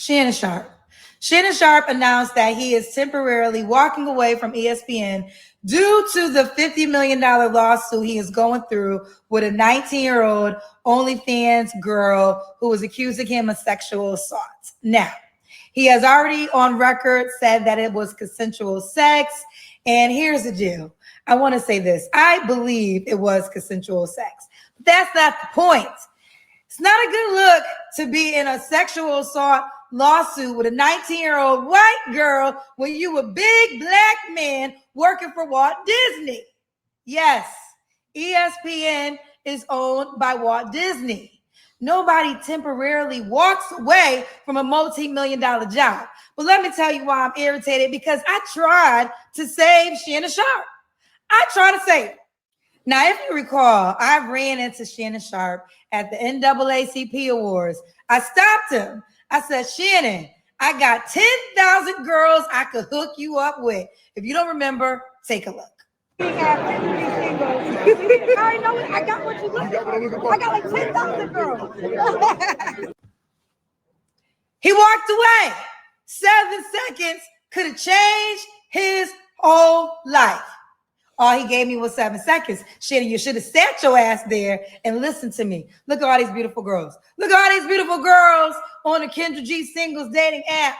Shannon Sharpe. Shannon Sharpe announced that he is temporarily walking away from ESPN due to the $50 million lawsuit he is going through with a 19-year-old OnlyFans girl who was accusing him of sexual assault. Now, he has already on record said that it was consensual sex. And here's the deal. I want to say this. I believe it was consensual sex. But that's not the point. It's not a good look to be in a sexual assault lawsuit with a 19-year-old white girl when you a big black man working for Walt Disney. Yes, ESPN is owned by Walt Disney. Nobody temporarily walks away from a multi-million-dollar job. But let me tell you why I'm irritated, because I tried to save Shannon Sharpe. I tried to save her. Now, if you recall, I ran into Shannon Sharpe at the NAACP Awards. I stopped him. I said, Shannon, I got 10,000 girls I could hook you up with. If you don't remember, take a look. I already know it. I got what you look for. I got like 10,000 girls. He walked away. 7 seconds could have changed his whole life. All he gave me was 7 seconds. Shannon, you should have sat your ass there and listened to me. Look at all these beautiful girls. Look at all these beautiful girls on the Kendra G singles dating app.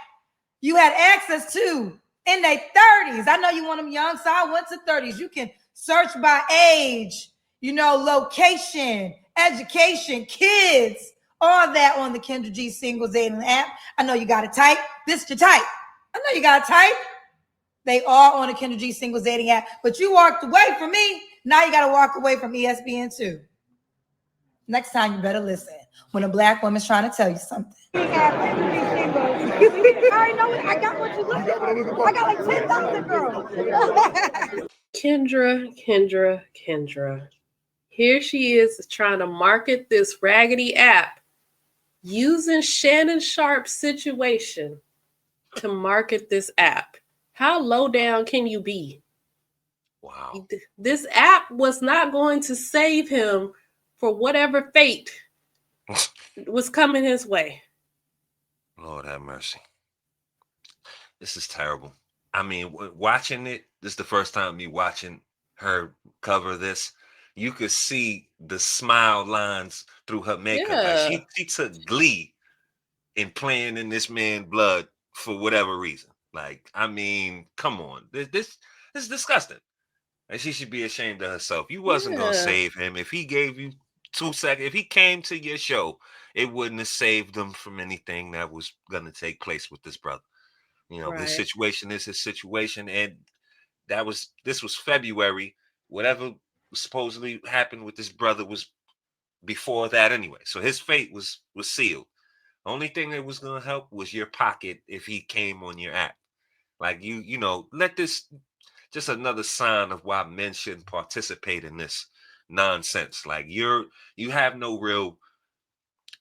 You had access to in their 30s. I know you want them young, so I went to 30s. You can search by age, location, education, kids, all that on the Kendra G singles dating app. I know you got to type. This is your type. I know you got to type. They are on the Kendra G singles dating app, but you walked away from me. Now you got to walk away from ESPN too. Next time you better listen when a black woman's trying to tell you something. I already know it. I got what you look for. I got like 10,000 girls. Kendra. Here she is trying to market this raggedy app using Shannon Sharpe's situation to market this app. How low down can you be? Wow. This app was not going to save him for whatever fate was coming his way. Lord have mercy. This is terrible. I mean, watching it, this is the first time me watching her cover this. You could see the smile lines through her makeup. Yeah. Like she took glee in playing in this man's blood for whatever reason. Like, I mean, come on. This is disgusting. And she should be ashamed of herself. You wasn't going to save him. If he gave you 2 seconds, if he came to your show, it wouldn't have saved him from anything that was going to take place with this brother. His situation is his situation. And this was February. Whatever supposedly happened with this brother was before that anyway. So his fate was sealed. Only thing that was going to help was your pocket if he came on your app. Like, let this just another sign of why men shouldn't participate in this nonsense. Like, you have no real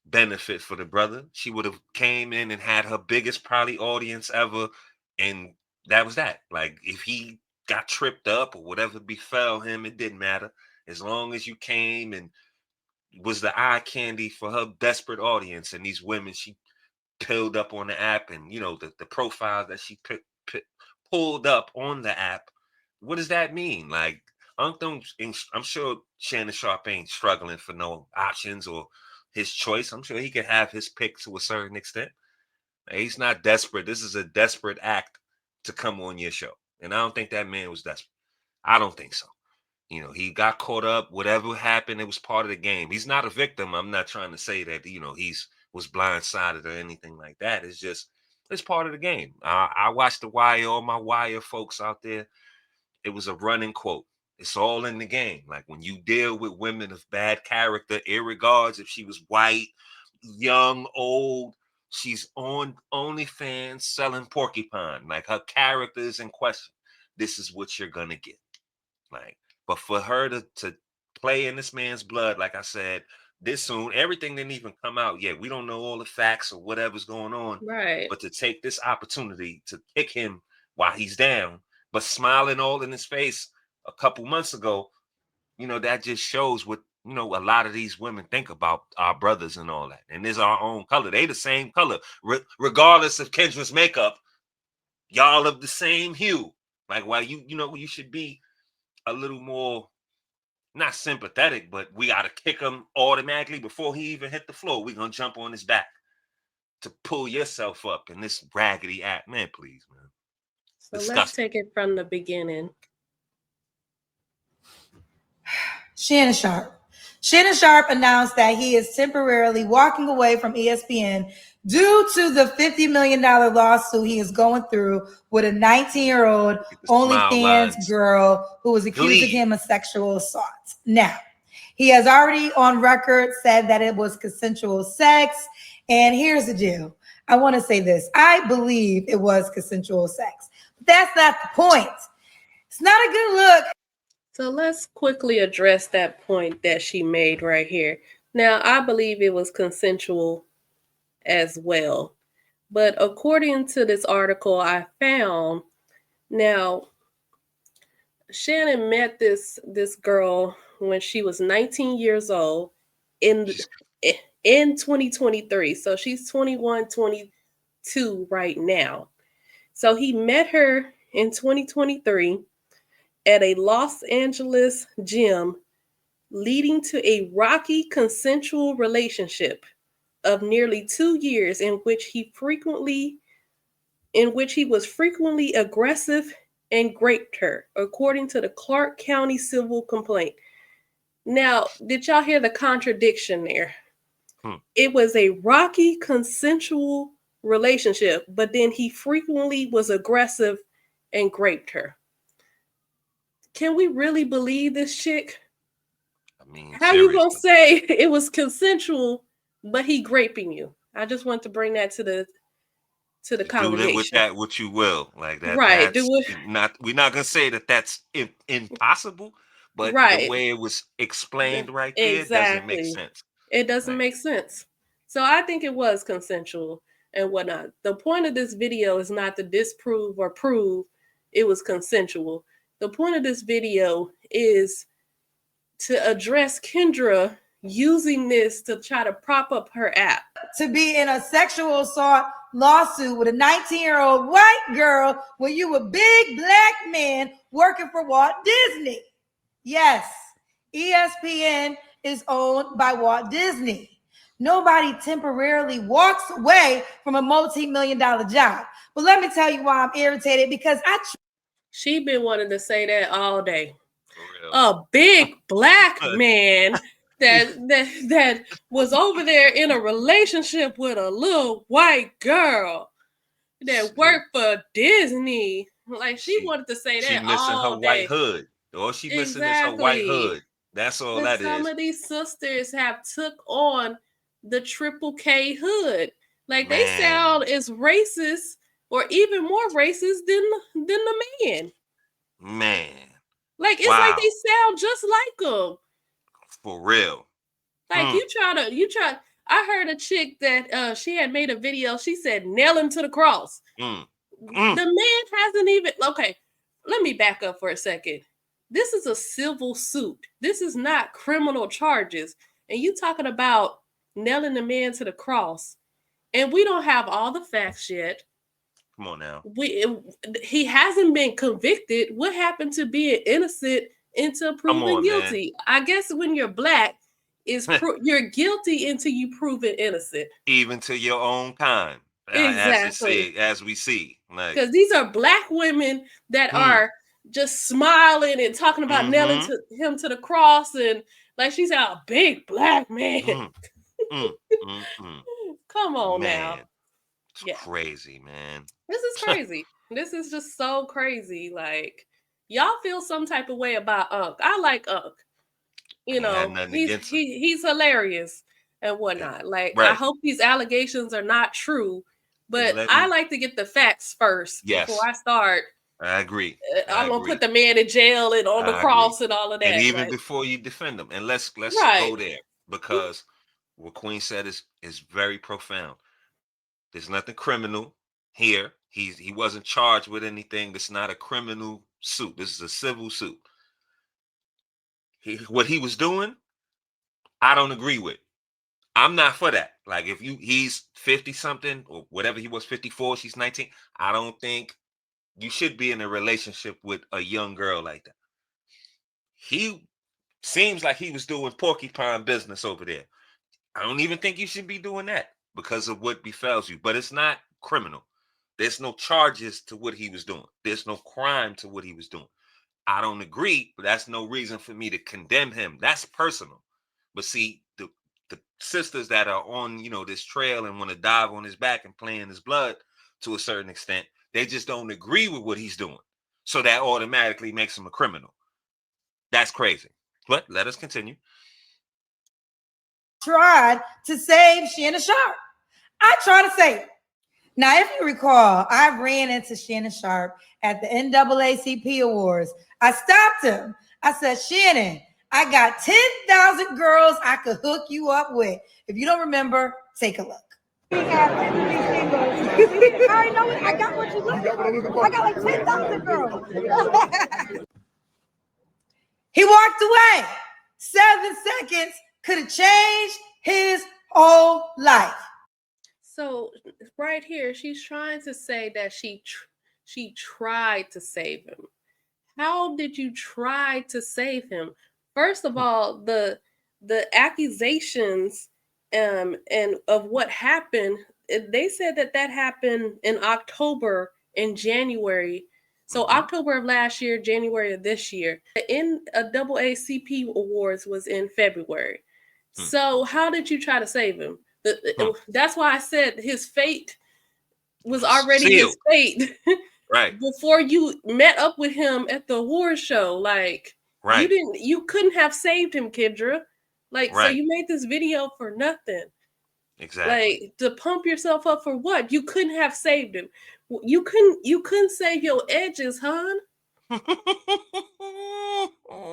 benefit for the brother. She would have came in and had her biggest probably audience ever, and that was that. Like, if he got tripped up or whatever befell him, it didn't matter. As long as you came and was the eye candy for her desperate audience, and these women she pulled up on the app, and the profile that she pulled up on the app. What does that mean? Like, I'm sure Shannon Sharpe ain't struggling for no options or his choice. I'm sure he can have his pick to a certain extent. He's not desperate. This is a desperate act to come on your show. And I don't think that man was desperate. I don't think so. He got caught up. Whatever happened, it was part of the game. He's not a victim. I'm not trying to say that, he's was blindsided or anything like that. It's part of the game. I watched The Wire, all my Wire folks out there. It was a running quote. It's all in the game. Like, when you deal with women of bad character, irregardless if she was white, young, old, she's on OnlyFans selling porcupine. Like, her character is in question. This is what you're gonna get. Like, but for her to play in this man's blood, like I said, this soon, everything didn't even come out yet. We don't know all the facts or whatever's going on. Right. But to take this opportunity to kick him while he's down, but smiling all in his face a couple months ago, that just shows what you know, a lot of these women think about our brothers and all that, and it's our own color. They the same color, regardless of Kendra's makeup. Y'all of the same hue. Like, why you know, you should be a little more not sympathetic, but we gotta kick him automatically before he even hit the floor. We're gonna jump on his back to pull yourself up in this raggedy act. Man, please, man. So let's Disgusting. take it from the beginning. Shannon Sharpe. Shannon Sharpe announced that he is temporarily walking away from ESPN due to the $50 million lawsuit he is going through with a 19-year-old OnlyFans girl who was accusing him of sexual assault. Now, he has already on record said that it was consensual sex. And here's the deal. I want to say this. I believe it was consensual sex. But that's not the point. It's not a good look. So let's quickly address that point that she made right here. Now, I believe it was consensual as well. But according to this article I found, now, Shannon met this girl when she was 19 years old in 2023. So she's 21, 22 right now. So he met her in 2023 at a Los Angeles gym, leading to a rocky consensual relationship of nearly 2 years in which he was frequently aggressive and raped her, according to the Clark County civil complaint. Now, did y'all hear the contradiction there? It was a rocky consensual relationship, but then he frequently was aggressive and raped her. Can we really believe this chick? I mean, how you gonna say it was consensual, but he raping you? I just want to bring that to the congregation. Do with that what you will, like that. Right? That's not. We're not gonna say that that's impossible, but the way it was explained right there doesn't make sense. It doesn't make sense. So I think it was consensual and whatnot. The point of this video is not to disprove or prove it was consensual. The point of this video is to address Kendra using this to try to prop up her app. To be in a sexual assault lawsuit with a 19-year-old white girl when you a big black man working for Walt Disney. Yes, ESPN is owned by Walt Disney. Nobody temporarily walks away from a multi-million-dollar job. But let me tell you why I'm irritated, because she been wanting to say that all day. A big black man that was over there in a relationship with a little white girl that worked for Disney. Like she wanted to say that she missing all her day. White hood. All she missing is her white hood. That's all that is. Some of these sisters have took on the triple K hood. Like they sound as racist or even more racist than the man. Man. Like it's like they sound just like them. For real. Like you try. I heard a chick that she had made a video. She said, "Nail him to the cross." The man hasn't even. Okay, let me back up for a second. This is a civil suit. This is not criminal charges. And you talking about nailing the man to the cross, and we don't have all the facts yet. Come on now. He hasn't been convicted. What happened to being innocent into proven guilty? Man. I guess when you're black, you're guilty until you prove it innocent. Even to your own kind. Exactly. As we see. Because these are black women that are just smiling and talking about nailing him to the cross, and like she's a big black man. Come on now. It's crazy, man. This is crazy. This is just so crazy. Like, y'all feel some type of way about Unc. I like Unc. You know, he's hilarious and whatnot. Like, I hope these allegations are not true, but I like to get the facts first before I start. I agree. I'm gonna put the man in jail and on the cross and all of that. And even before you defend him, and let's go there, because what Queen said is very profound. There's nothing criminal here. He wasn't charged with anything. This is not a criminal suit. This is a civil suit. What he was doing I don't agree with. I'm not for that. Like if he's 50 something or whatever he was, 54, she's 19. I don't think you should be in a relationship with a young girl like that. He seems like he was doing porcupine business over there. I don't even think you should be doing that because of what befalls you. But it's not criminal. There's no charges to what he was doing. There's no crime to what he was doing. I don't agree, but that's no reason for me to condemn him. That's personal. But see, the sisters that are on, this trail and want to dive on his back and play in his blood to a certain extent, they just don't agree with what he's doing. So that automatically makes him a criminal. That's crazy. But let us continue. Tried to save Shannon Sharpe. I tried to save her. Now, if you recall, I ran into Shannon Sharpe at the NAACP Awards. I stopped him. I said, Shannon, I got 10,000 girls I could hook you up with. If you don't remember, take a look. I know it. I got what you looking for. I got like 10,000 girls. He walked away. 7 seconds could have changed his whole life. So right here, she's trying to say that she tried to save him. How did you try to save him? First of all, the accusations and of what happened, they said that happened in October and January. So October of last year, January of this year. In a NAACP Awards was in February. So how did you try to save him? That's why I said his fate was already sealed. His fate. Right. Before you met up with him at the award show. Like, right. You couldn't have saved him, Kendra. Like, right. So you made this video for nothing. Exactly. Like, to pump yourself up for what? You couldn't have saved him. You couldn't save your edges, hon.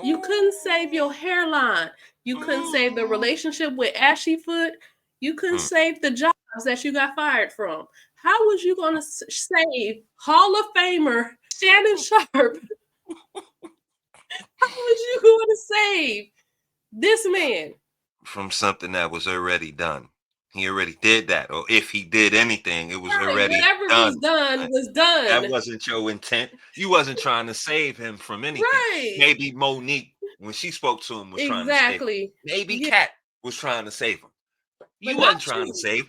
You couldn't save your hairline. You couldn't save the relationship with Ashy Foot. You couldn't save the jobs that you got fired from. How was you going to save Hall of Famer Shannon Sharpe? How was you going to save this man? From something that was already done. He already did that. Or if he did anything, it was already whatever done. Was done was done. That wasn't your intent. You wasn't trying to save him from anything. Right. Maybe Monique, when she spoke to him, was trying to save him. Maybe Kat was trying to save him. You wasn't trying to save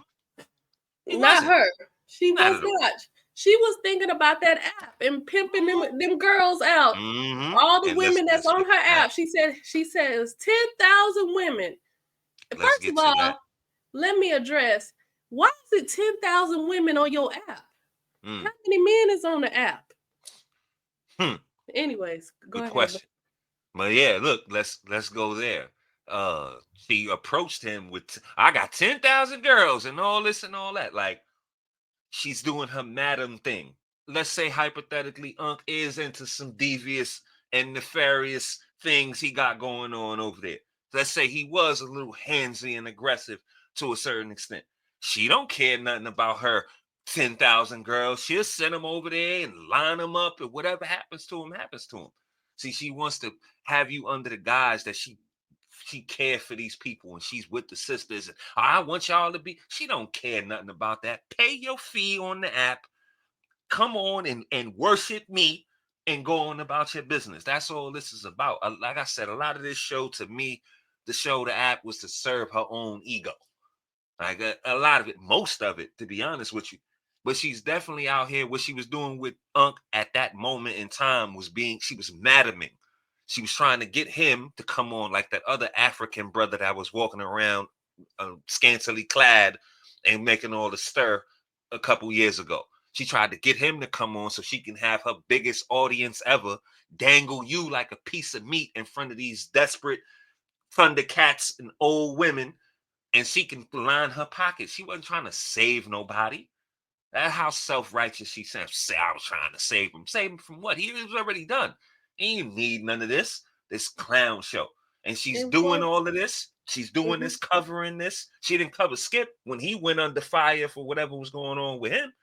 him. Not her. She was not. She was thinking about that app and pimping them girls out. All the women that's on her app. She says 10,000 women. First of all, let me address, why is it 10,000 women on your app? How many men is on the app? Anyways, good question. But yeah, look, let's go there. She approached him with, I got 10,000 girls and all this and all that. Like, she's doing her madam thing. Let's say hypothetically, Unc is into some devious and nefarious things he got going on over there. Let's say he was a little handsy and aggressive to a certain extent. She don't care nothing about her 10,000 girls. She'll send them over there and line them up, and whatever happens to him, happens to him. See, she wants to have you under the guise that she cares for these people and she's with the sisters. And I want y'all to be. She don't care nothing about that. Pay your fee on the app. Come on and worship me and go on about your business. That's all this is about. Like I said, a lot of this show, to me, the app was to serve her own ego. Like a lot of it, most of it, to be honest with you. But she's definitely out here. What she was doing with Unc at that moment in time she was madaming. She was trying to get him to come on like that other African brother that was walking around scantily clad and making all the stir a couple years ago. She tried to get him to come on so she can have her biggest audience ever, dangle you like a piece of meat in front of these desperate Thundercats and old women, and she can line her pockets. She wasn't trying to save nobody. That's how self-righteous she said. Say I was trying to save him. Save him from what? He was already done. He didn't need none of this clown show. And she's doing all of this. She's doing this, covering this. She didn't cover Skip when he went under fire for whatever was going on with him.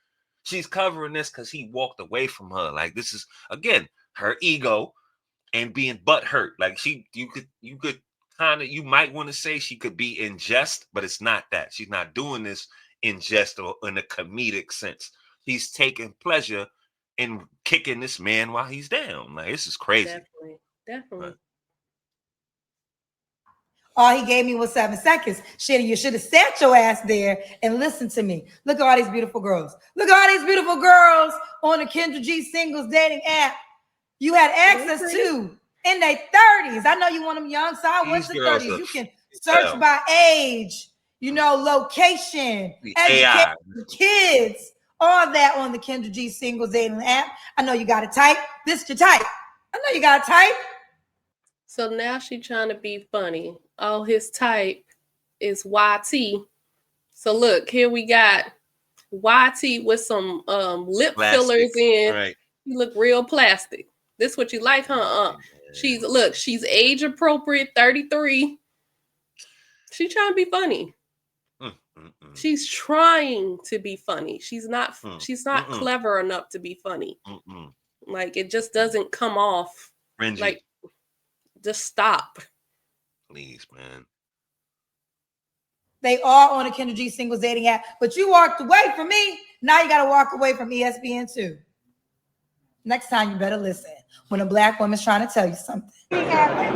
She's covering this because he walked away from her. Like, this is, again, her ego and being butthurt. Like, you could kind of, you might want to say she could be in jest, but it's not that. She's not doing this in jest or in a comedic sense. He's taking pleasure in kicking this man while he's down. Like, this is crazy. Definitely. All he gave me was 7 seconds. Shit, you should have sat your ass there and listened to me. Look at all these beautiful girls. Look at all these beautiful girls on the Kendra G singles dating app. You had access to in their 30s. I know you want them young, so I went to 30s. You can search by age, location, education, kids, all that on the Kendra G singles dating app. I know you got to type. This is your type. I know you got to type. So now she trying to be funny. Oh, his type is YT. So look, here we got YT with some lip fillers in. Right. You look real plastic. This what you like, huh? She's age appropriate, 33. She's trying to be funny. She's trying to be funny. She's not clever enough to be funny. Like, it just doesn't come off. Cringy. Like, just stop. Please, man. They are on a Kendra G singles dating app, but you walked away from me. Now you got to walk away from ESPN too. Next time you better listen when a black woman's trying to tell you something. I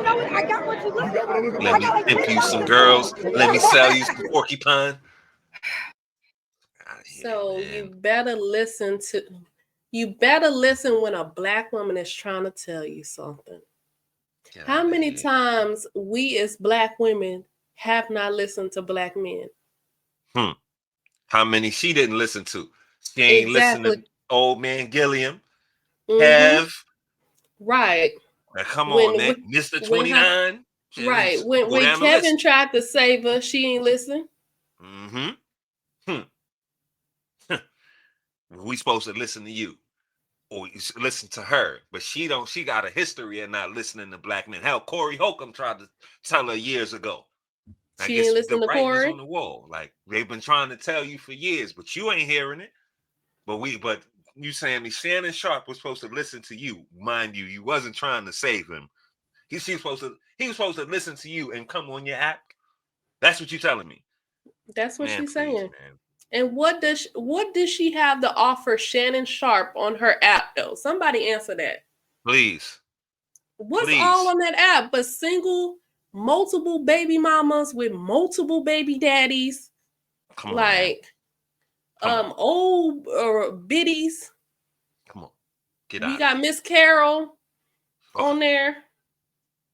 know it. I got what you look for. Let me pimp you some girls. Let me sell you some porcupine. So you better listen when a black woman is trying to tell you something. How many times we as black women have not listened to black men? How many she didn't listen to? She ain't listening to old man Gilliam. Have. Right. Now, come on, man. Mr. 29. Right. When Kevin tried to save her, she ain't listen. We supposed to listen to you. Or you listen to her, but she don't. She got a history of not listening to black men. Hell, Corey Holcomb tried to tell her years ago. She ain't listen to Corey. On the wall, like they've been trying to tell you for years, but you ain't hearing it. But you saying me, Shannon Sharpe was supposed to listen to you, mind you. You wasn't trying to save him. He was supposed to listen to you and come on your app. That's what you telling me. That's what she's saying. Man. And what does she have to offer Shannon Sharpe on her app though? Somebody answer that. Please. What's all on that app but multiple baby mamas with multiple baby daddies? Come on, like old biddies. Come on. Get out. We got Miss Carol on there.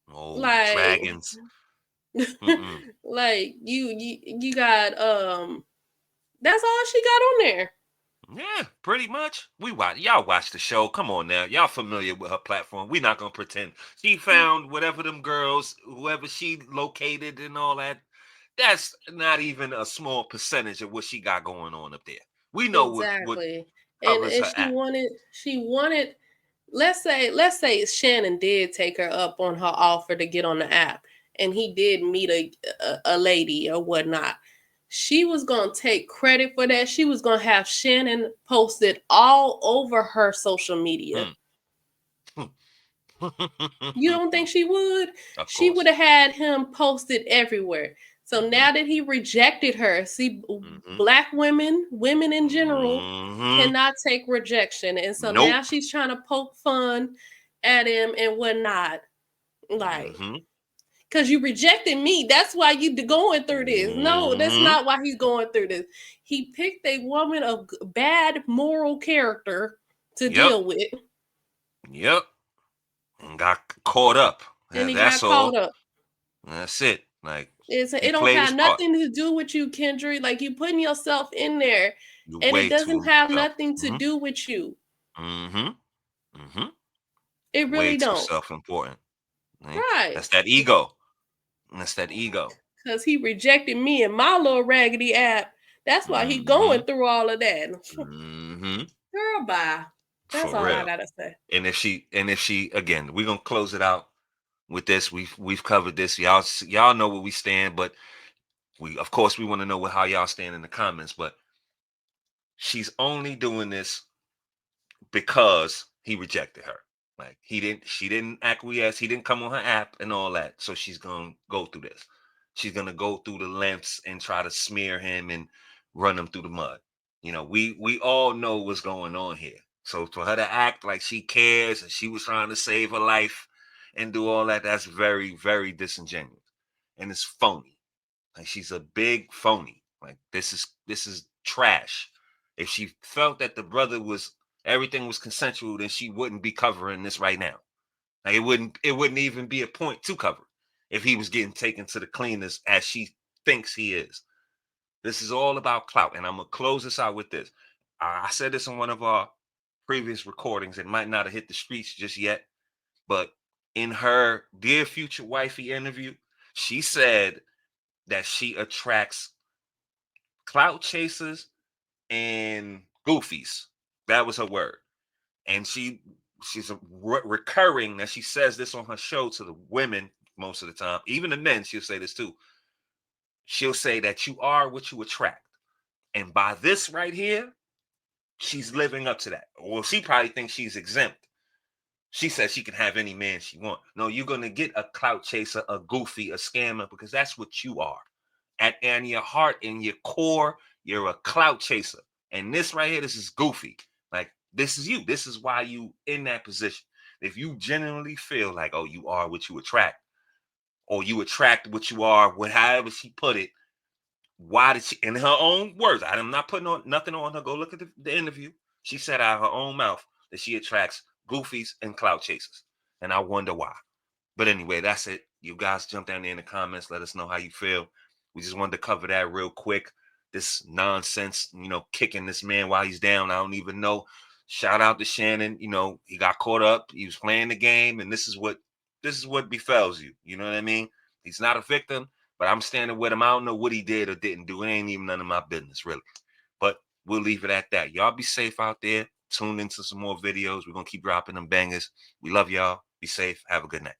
Oh, like dragons. Like you got that's all she got on there. Yeah, pretty much. Y'all watch the show. Come on now. Y'all familiar with her platform. We're not gonna pretend. She found whatever them girls, whoever she located and all that. That's not even a small percentage of what she got going on up there. We know exactly. And she wanted. Let's say Shannon did take her up on her offer to get on the app, and he did meet a lady or whatnot. She was going to take credit for that. She was going to have Shannon posted all over her social media. You don't think she would? She would have had him posted everywhere. So now that he rejected her, black women in general cannot take rejection. And so now she's trying to poke fun at him and whatnot. Like, because you rejected me. That's why you going through this. No, that's not why he's going through this. He picked a woman of bad moral character to deal with. Yep. And got caught up. And he got caught up. That's it. Like, it don't have nothing to do with you, Kendra. Like, you putting yourself in there, and it doesn't have nothing to do with you. It really don't. Self-important. Right. That's that ego. Because he rejected me and my little raggedy app. That's why he going through all of that. Girl, bye. That's all I gotta say. And if she again, we're gonna close it out with this. We've covered this. Y'all know where we stand, but we want to know how y'all stand in the comments. But she's only doing this because he rejected her. Like she didn't acquiesce. He didn't come on her app and all that. So she's gonna go through this. She's gonna go through the lengths and try to smear him and run him through the mud. You know, we all know what's going on here. So for her to act like she cares and she was trying to save her life and do all that, that's very, very disingenuous. And it's phony. Like she's a big phony. Like this is trash. If she felt that the brother was everything was consensual, then she wouldn't be covering this right now. Like it wouldn't even be a point to cover if he was getting taken to the cleaners as she thinks he is. This is all about clout. And I'm gonna close this out with this. I said this in one of our previous recordings. It might not have hit the streets just yet, but in her dear future wifey interview, she said that she attracts clout chasers and goofies. That was her word. And she's a recurring that she says this on her show to the women most of the time. Even the men, she'll say this too. She'll say that you are what you attract. And by this right here, she's living up to that. Well, she probably thinks she's exempt. She says she can have any man she wants. No, you're going to get a clout chaser, a goofy, a scammer, because that's what you are. And your heart, in your core, you're a clout chaser. And this right here, this is goofy. Like, this is you. This is why you in that position. If you genuinely feel like, oh, you are what you attract, or you attract what you are, however she put it, why did she, in her own words, I'm not putting on nothing on her. Go look at the interview. She said out of her own mouth that she attracts goofies and clout chasers. And I wonder why. But anyway, that's it. You guys jump down there in the comments. Let us know how you feel. We just wanted to cover that real quick. This nonsense, kicking this man while he's down. I don't even know. Shout out to Shannon. He got caught up. He was playing the game, and this is what befalls you. You know what I mean? He's not a victim, but I'm standing with him. I don't know what he did or didn't do. It ain't even none of my business, really. But we'll leave it at that. Y'all be safe out there. Tune into some more videos. We're gonna keep dropping them bangers. We love y'all. Be safe. Have a good night.